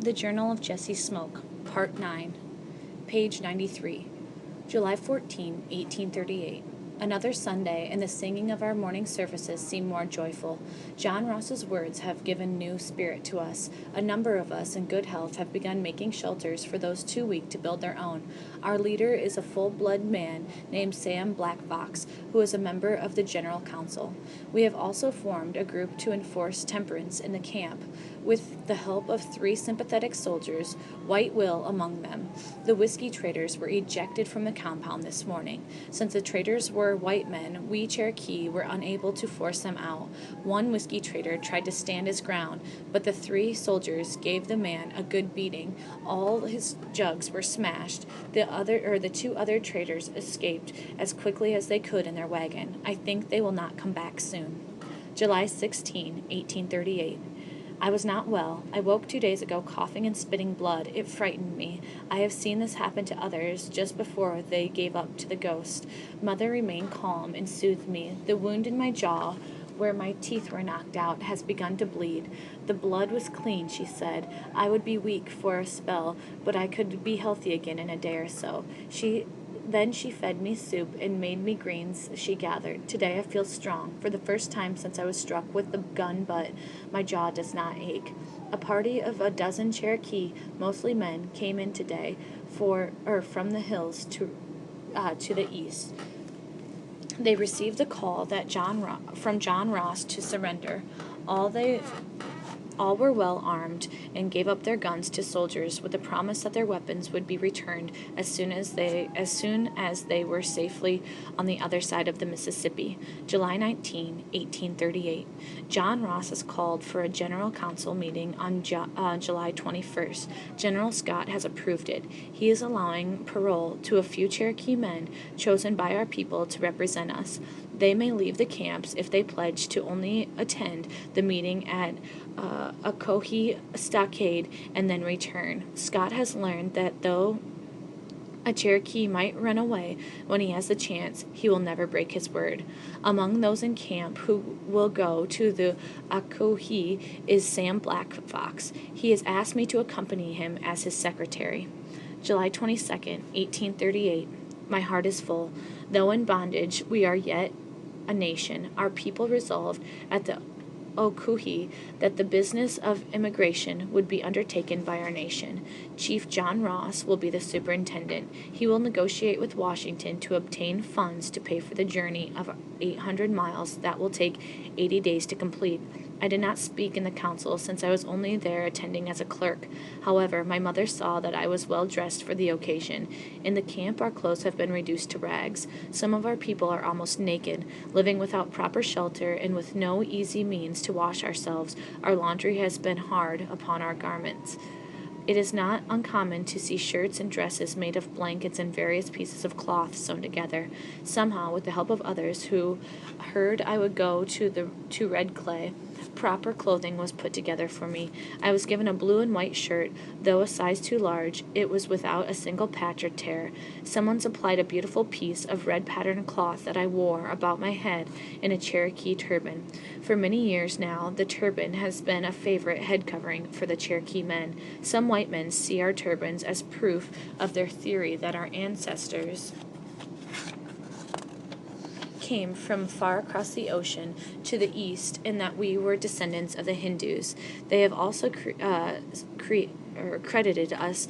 The Journal of Jesse Smoke, Part 9, page 93, July 14, 1838. Another Sunday, and the singing of our morning services seemed more joyful. John Ross's words have given new spirit to us. A number of us in good health have begun making shelters for those too weak to build their own. Our leader is a full-blood man named Sam Black Fox, who is a member of the General Council. We have also formed a group to enforce temperance in the camp, with the help of 3 sympathetic soldiers, White Will among them. The whiskey traders were ejected from the compound this morning. Since the traders were white men, we Cherokee were unable to force them out. One whiskey trader tried to stand his ground, but the 3 soldiers gave the man a good beating. All his jugs were smashed. The 2 other traders escaped as quickly as they could in their wagon. I think they will not come back soon. July 16, 1838. I was not well. I woke 2 days ago coughing and spitting blood. It frightened me. I have seen this happen to others just before they gave up to the ghost. Mother remained calm and soothed me. The wound in my jaw, where my teeth were knocked out, has begun to bleed. The blood was clean, she said. I would be weak for a spell, but I could be healthy again in a day or so. Then she fed me soup and made me greens she gathered. Today I feel strong. For the first time since I was struck with the gun butt, my jaw does not ache. A party of a dozen Cherokee, mostly men, came in today from the hills to the east. They received the call from John Ross to surrender. All were well armed and gave up their guns to soldiers with the promise that their weapons would be returned as soon as they were safely on the other side of the Mississippi. July 19, 1838. John Ross has called for a General Council meeting on July 21st. General Scott has approved it. He is allowing parole to a few Cherokee men chosen by our people to represent us. They may leave the camps if they pledge to only attend the meeting at Ocoee Stockade and then return. Scott has learned that though a Cherokee might run away when he has the chance, he will never break his word. Among those in camp who will go to the Ocoee is Sam Black Fox. He has asked me to accompany him as his secretary. July 22nd, 1838. My heart is full. Though in bondage, we are yet a nation. Our people resolved at the Ocoee that the business of immigration would be undertaken by our nation. Chief John Ross will be the superintendent. He will negotiate with Washington to obtain funds to pay for the journey of 800 miles that will take 80 days to complete. I did not speak in the council since I was only there attending as a clerk. However, my mother saw that I was well dressed for the occasion. In the camp, our clothes have been reduced to rags. Some of our people are almost naked, living without proper shelter and with no easy means to wash ourselves. Our laundry has been hard upon our garments. It is not uncommon to see shirts and dresses made of blankets and various pieces of cloth sewn together. Somehow, with the help of others who heard I would go to Red Clay, proper clothing was put together for me. I was given a blue and white shirt. Though a size too large, it was without a single patch or tear. Someone supplied a beautiful piece of red patterned cloth that I wore about my head in a Cherokee turban. For many years now, the turban has been a favorite head covering for the Cherokee men. Some white men see our turbans as proof of their theory that our ancestors came from far across the ocean to the east and that we were descendants of the Hindus. They have also credited us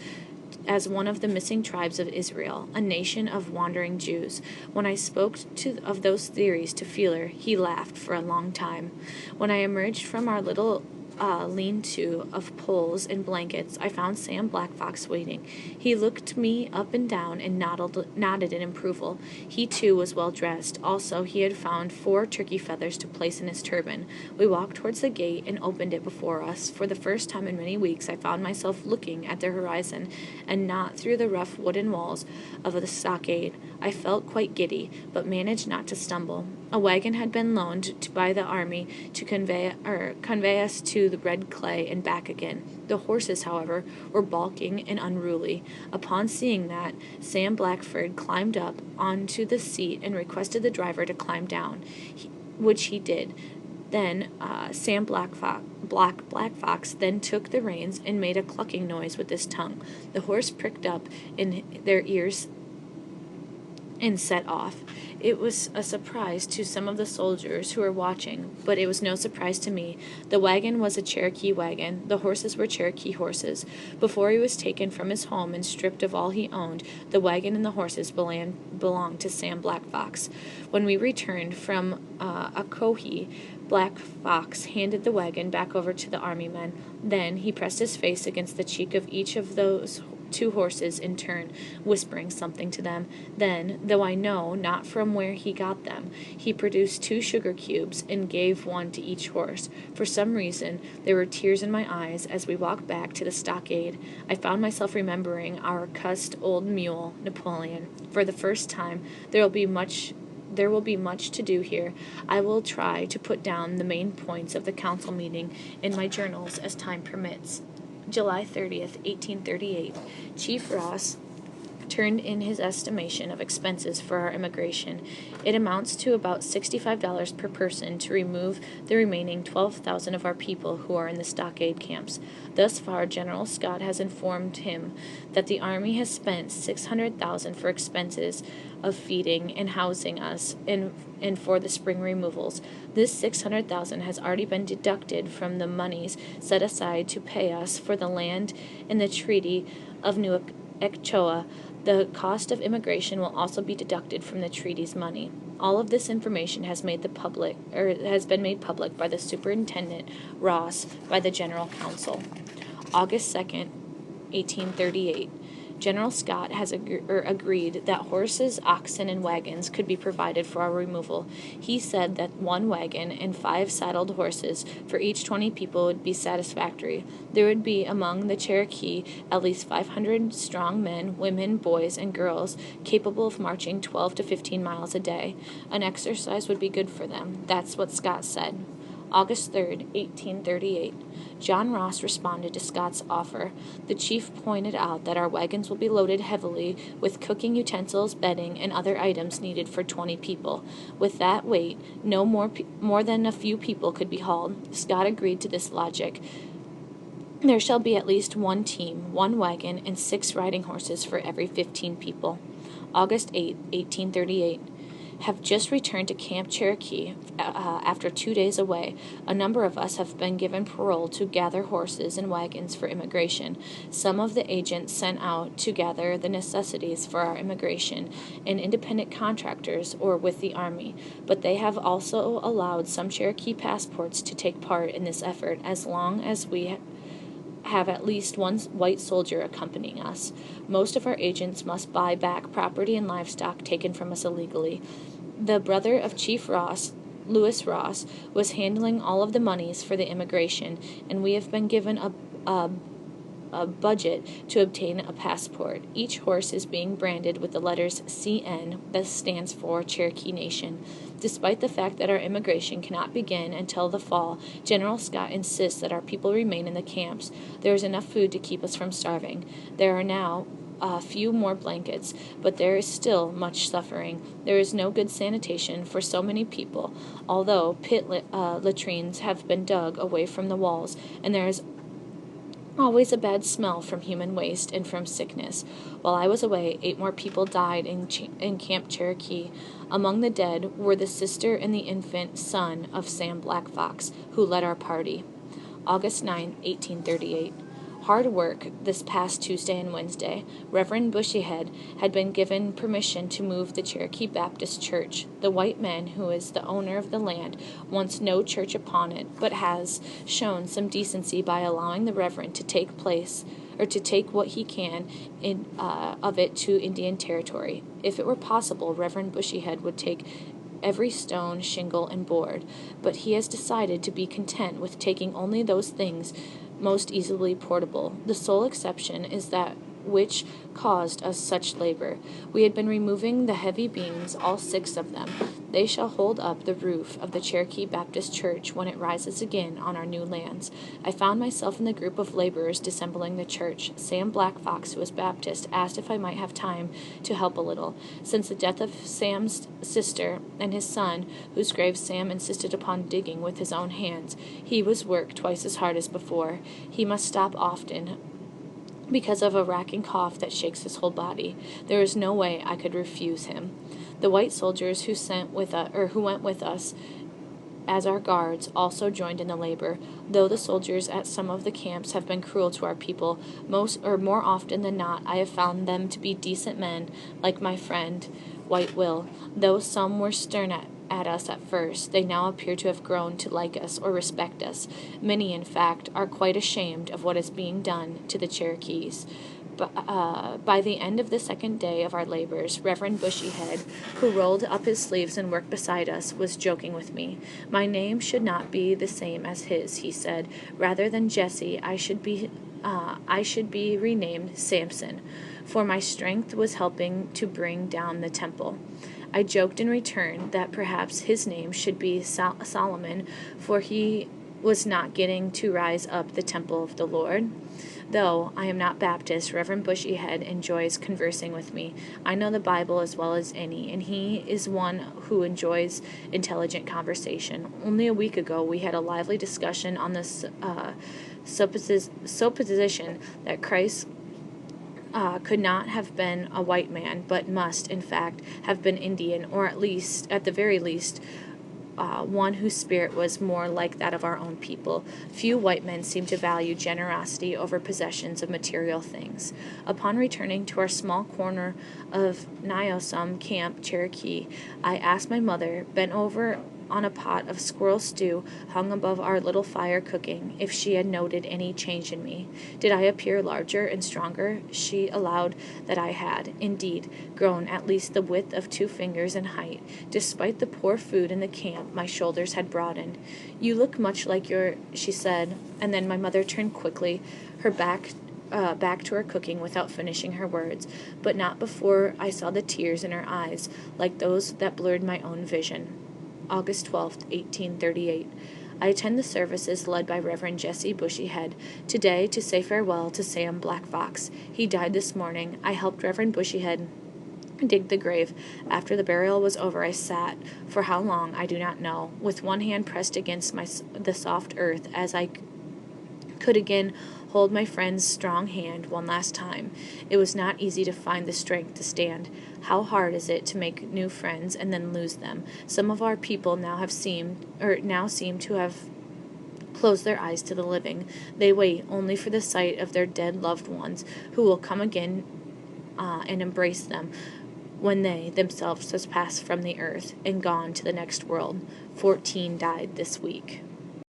as one of the missing tribes of Israel, a nation of wandering Jews. When I spoke of those theories to Feeler, he laughed for a long time. When I emerged from our little lean-to of poles and blankets, I found Sam Black Fox waiting. He looked me up and down and nodded in approval. He, too, was well dressed. Also, he had found 4 turkey feathers to place in his turban. We walked towards the gate and opened it before us. For the first time in many weeks, I found myself looking at the horizon and not through the rough wooden walls of the stockade. I felt quite giddy, but managed not to stumble. A wagon had been loaned by the army to convey us to the Red Clay and back again. The horses, however, were balking and unruly. Upon seeing that, Sam Blackford climbed up onto the seat and requested the driver to climb down, which he did. Then Sam Black Black Fox then took the reins and made a clucking noise with his tongue. The horse pricked up in their ears and set off. It was a surprise to some of the soldiers who were watching, but it was no surprise to me. The wagon was a Cherokee wagon. The horses were Cherokee horses. Before he was taken from his home and stripped of all he owned, the wagon and the horses belonged to Sam Black Fox. When we returned from Akohi, Black Fox handed the wagon back over to the army men. Then he pressed his face against the cheek of each of those 2 horses in turn, whispering something to them. Then, though I know not from where he got them, he produced 2 sugar cubes and gave one to each horse. For some reason, there were tears in my eyes as we walked back to the stockade. I found myself remembering our cussed old mule, Napoleon. For the first time, there will be much to do here. I will try to put down the main points of the council meeting in my journals as time permits. July 30th, 1838, Chief Ross turned in his estimation of expenses for our immigration. It amounts to about $65 per person to remove the remaining 12,000 of our people who are in the stockade camps. Thus far, General Scott has informed him that the Army has spent $600,000 for expenses of feeding and housing us and for the spring removals. This $600,000 has already been deducted from the monies set aside to pay us for the land in the Treaty of New Echoa. The cost of immigration will also be deducted from the treaty's money. All of this information has been made public by the Superintendent Ross by the General Council. August 2nd, 1838. General Scott has agreed that horses, oxen, and wagons could be provided for our removal. He said that 1 wagon and 5 saddled horses for each 20 people would be satisfactory. There would be among the Cherokee at least 500 strong men, women, boys, and girls capable of marching 12 to 15 miles a day. An exercise would be good for them. That's what Scott said. August 3rd, 1838. John Ross responded to Scott's offer. The chief pointed out that our wagons will be loaded heavily with cooking utensils, bedding, and other items needed for 20 people. With that weight, no more than a few people could be hauled. Scott agreed to this logic. There shall be at least 1 team, 1 wagon, and 6 riding horses for every 15 people. August 8, 1838. Have just returned to Camp Cherokee after 2 days away. A number of us have been given parole to gather horses and wagons for immigration. Some of the agents sent out to gather the necessities for our immigration and independent contractors or with the Army, but they have also allowed some Cherokee passports to take part in this effort as long as we have at least 1 white soldier accompanying us. Most of our agents must buy back property and livestock taken from us illegally. The brother of Chief Ross, Lewis Ross, was handling all of the monies for the immigration, and we have been given a budget to obtain a passport. Each horse is being branded with the letters CN, that stands for Cherokee Nation. Despite the fact that our immigration cannot begin until the fall, General Scott insists that our people remain in the camps. There is enough food to keep us from starving. There are now a few more blankets, but there is still much suffering. There is no good sanitation for so many people, although pit latrines have been dug away from the walls, and there is always a bad smell from human waste and from sickness. While I was away, 8 more people died in Camp Cherokee. Among the dead were the sister and the infant son of Sam Black Fox, who led our party. August 9, 1838. Hard work this past Tuesday and Wednesday. Reverend Bushyhead had been given permission to move the Cherokee Baptist Church. The white man, who is the owner of the land, wants no church upon it, but has shown some decency by allowing the Reverend to take what he can of it to Indian Territory. If it were possible, Reverend Bushyhead would take every stone, shingle, and board, but he has decided to be content with taking only those things most easily portable. The sole exception is that which caused us such labor. We had been removing the heavy beams, all 6 of them. They shall hold up the roof of the Cherokee Baptist Church when it rises again on our new lands. I found myself in the group of laborers disassembling the church. Sam Black Fox, who was Baptist, asked if I might have time to help a little. Since the death of Sam's sister and his son, whose grave Sam insisted upon digging with his own hands, he was worked twice as hard as before. He must stop often because of a racking cough that shakes his whole body. There is no way I could refuse him. The white soldiers who went with us as our guards also joined in the labor. Though the soldiers at some of the camps have been cruel to our people, more often than not, I have found them to be decent men, like my friend White Will. Though some were stern at us at first, they now appear to have grown to like us or respect us. Many, in fact, are quite ashamed of what is being done to the Cherokees. By the end of the second day of our labors, Reverend Bushyhead, who rolled up his sleeves and worked beside us, was joking with me. My name should not be the same as his, he said. Rather than Jesse, I should be renamed Samson, for my strength was helping to bring down the temple. I joked in return that perhaps his name should be Solomon, for he was not getting to rise up the temple of the Lord. Though I am not Baptist, Reverend Bushyhead enjoys conversing with me. I know the Bible as well as any, and he is one who enjoys intelligent conversation. Only a week ago we had a lively discussion on the supposition that Christ could not have been a white man, but must, in fact, have been Indian, or at the very least, one whose spirit was more like that of our own people. Few white men seem to value generosity over possessions of material things. Upon returning to our small corner of Niosum Camp, Cherokee, I asked my mother, bent over on a pot of squirrel stew hung above our little fire cooking, if she had noted any change in me. Did I appear larger and stronger? She allowed that I had, indeed, grown at least the width of 2 fingers in height. Despite the poor food in the camp, my shoulders had broadened. You look much like she said, and then my mother turned quickly, her back to her cooking without finishing her words, but not before I saw the tears in her eyes, like those that blurred my own vision. August 12th, 1838. I attend the services led by Reverend Jesse Bushyhead today to say farewell to Sam Black Fox. He died this morning. I helped Reverend Bushyhead dig the grave. After the burial was over, I sat, for how long I do not know, with one hand pressed against the soft earth, as I could again hold my friend's strong hand one last time. It was not easy to find the strength to stand. How hard is it to make new friends and then lose them? Some of our people now seem to have closed their eyes to the living. They wait only for the sight of their dead loved ones, who will come again and embrace them when they themselves has passed from the earth and gone to the next world. 14 died this week.